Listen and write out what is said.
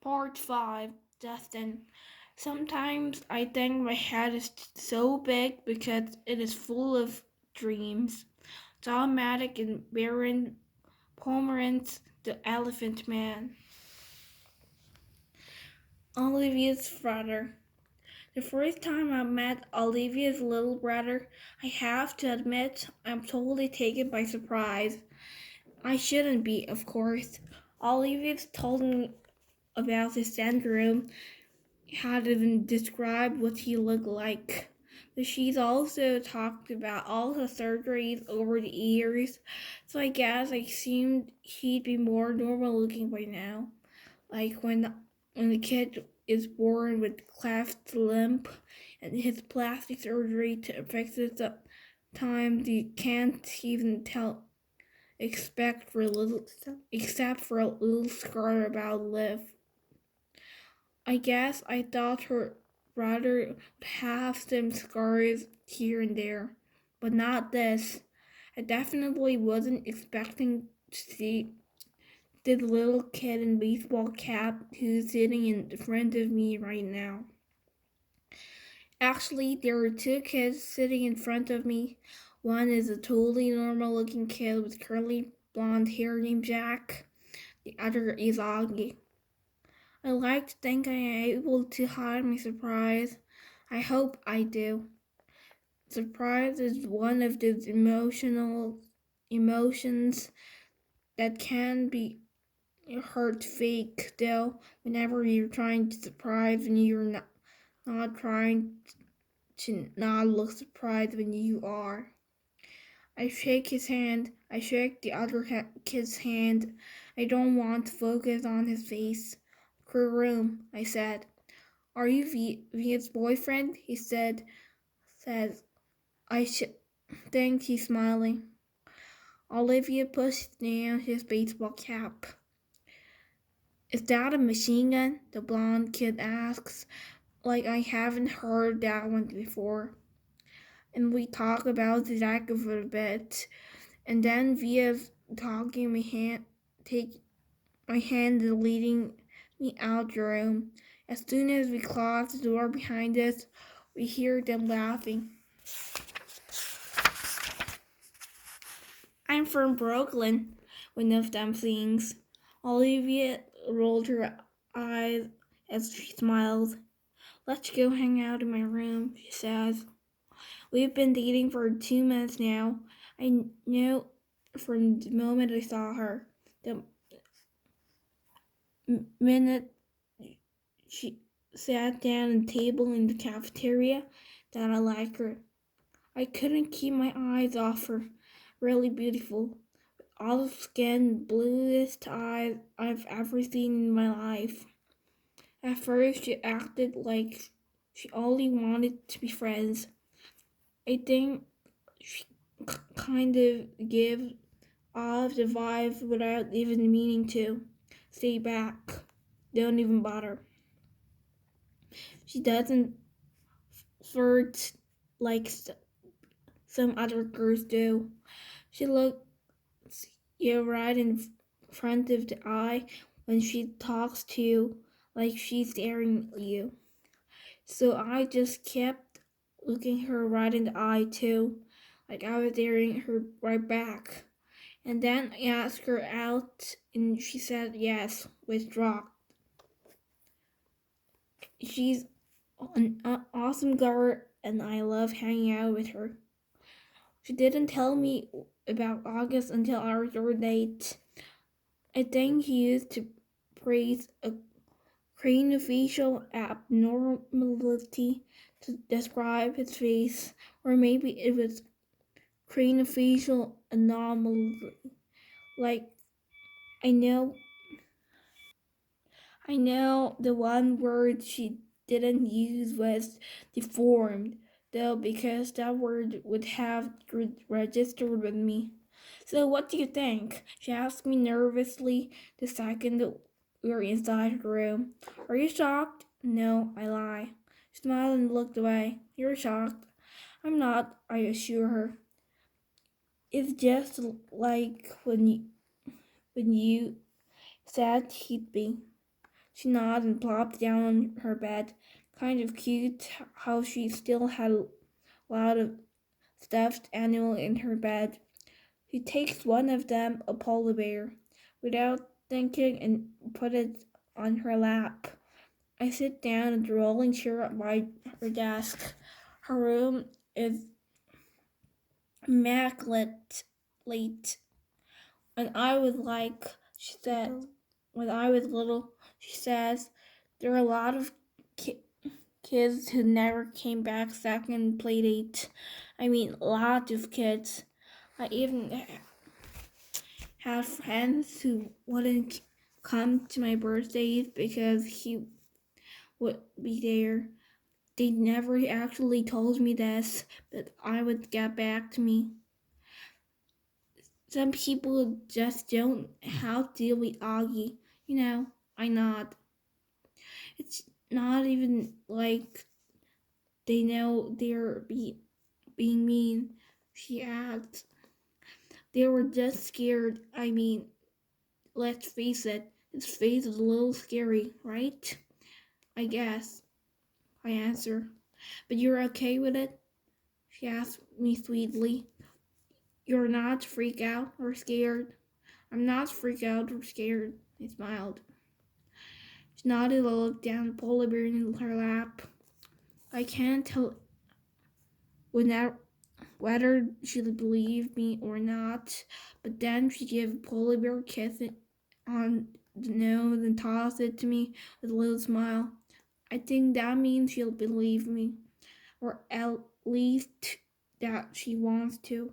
Part 5, Justin. Sometimes I think my head is so big because it is full of dreams. Automatic and Baron Pomerantz, the Elephant Man. Olivia's brother. The first time I met Olivia's little brother, I have to admit I'm totally taken by surprise. I shouldn't be, of course. Olivia's told me about his syndrome, hadn't described what he looked like. But she's also talked about all the surgeries over the years, so I guess I assumed he'd be more normal looking by now. Like when the kid is born with cleft lip and his plastic surgery to fix it times you can't even tell except for a little scar about lip. I guess I thought her brother would have some scars here and there, but not this. I definitely wasn't expecting to see the little kid in baseball cap who's sitting in front of me right now. Actually, there are two kids sitting in front of me. One is a totally normal looking kid with curly blonde hair named Jack. The other is Augie. I like to think I am able to hide my surprise. I hope I do. Surprise is one of those emotions that can be hurt fake though whenever you're trying to surprise and you're not trying to not look surprised when you are. I shake his hand. I shake the other kid's hand. I don't want to focus on his face. Karoom, I said. Are you Via's boyfriend? He says. I think he's smiling. Olivia pushed down his baseball cap. Is that a machine gun? The blonde kid asks, like I haven't heard that one before. And we talk about Zach for a bit. And then Via's talking take my hand and leading me out the room. As soon as we close the door behind us, we hear them laughing. I'm from Brooklyn, one of them sings. Olivia rolled her eyes as she smiled. Let's go hang out in my room, she says. We've been dating for 2 months now. I know from the moment I saw her, the minute she sat down at the table in the cafeteria, that I like her. I couldn't keep my eyes off her. Really beautiful. Olive skin, bluest eyes I've ever seen in my life. At first, she acted like she only wanted to be friends. I think she kind of gave off the vibe without even meaning to. Stay back. Don't even bother. She doesn't flirt like some other girls do. She looks you right in front of the eye when she talks to you, like she's staring at you. So I just kept looking her right in the eye too, like I was staring her right back. And then I asked her out, and she said yes, withdraw. She's an awesome girl, and I love hanging out with her. She didn't tell me about August until our third date. I think he used to praise a craniofacial abnormality to describe his face, or maybe it was craniofacial anomaly. Like, I know the one word she didn't use was deformed, though, because that word would have registered with me. So what do you think? She asked me nervously the second that we were inside her room. Are you shocked? No, I lie. She smiled and looked away. You're shocked. I'm not, I assure her. It's just like when you said he'd be. She nodded and plopped down on her bed. Kind of cute how she still had a lot of stuffed animal in her bed. She takes one of them, a polar bear, without thinking and put it on her lap. I sit down in the rolling chair by her desk. Her room is immaculate. When I was little, she says, there are a lot of kids who never came back second play date. I mean, lots of kids. I even had friends who wouldn't come to my birthdays because he would be there. They never actually told me this, but I would get back to me. Some people just don't know how to deal with Augie. You know, I nod. It's not even like they know they're being mean, she adds. They were just scared. I mean, let's face it, his face is a little scary, right? I guess, I answer. But you're okay with it? She asked me sweetly. You're not freaked out or scared? I'm not freaked out or scared, I smiled. She nodded and looked down at the polar bear in her lap. I can't tell whether she believed me or not, but then she gave a polar bear a kiss on the nose and tossed it to me with a little smile. I think that means she'll believe me, or at least that she wants to.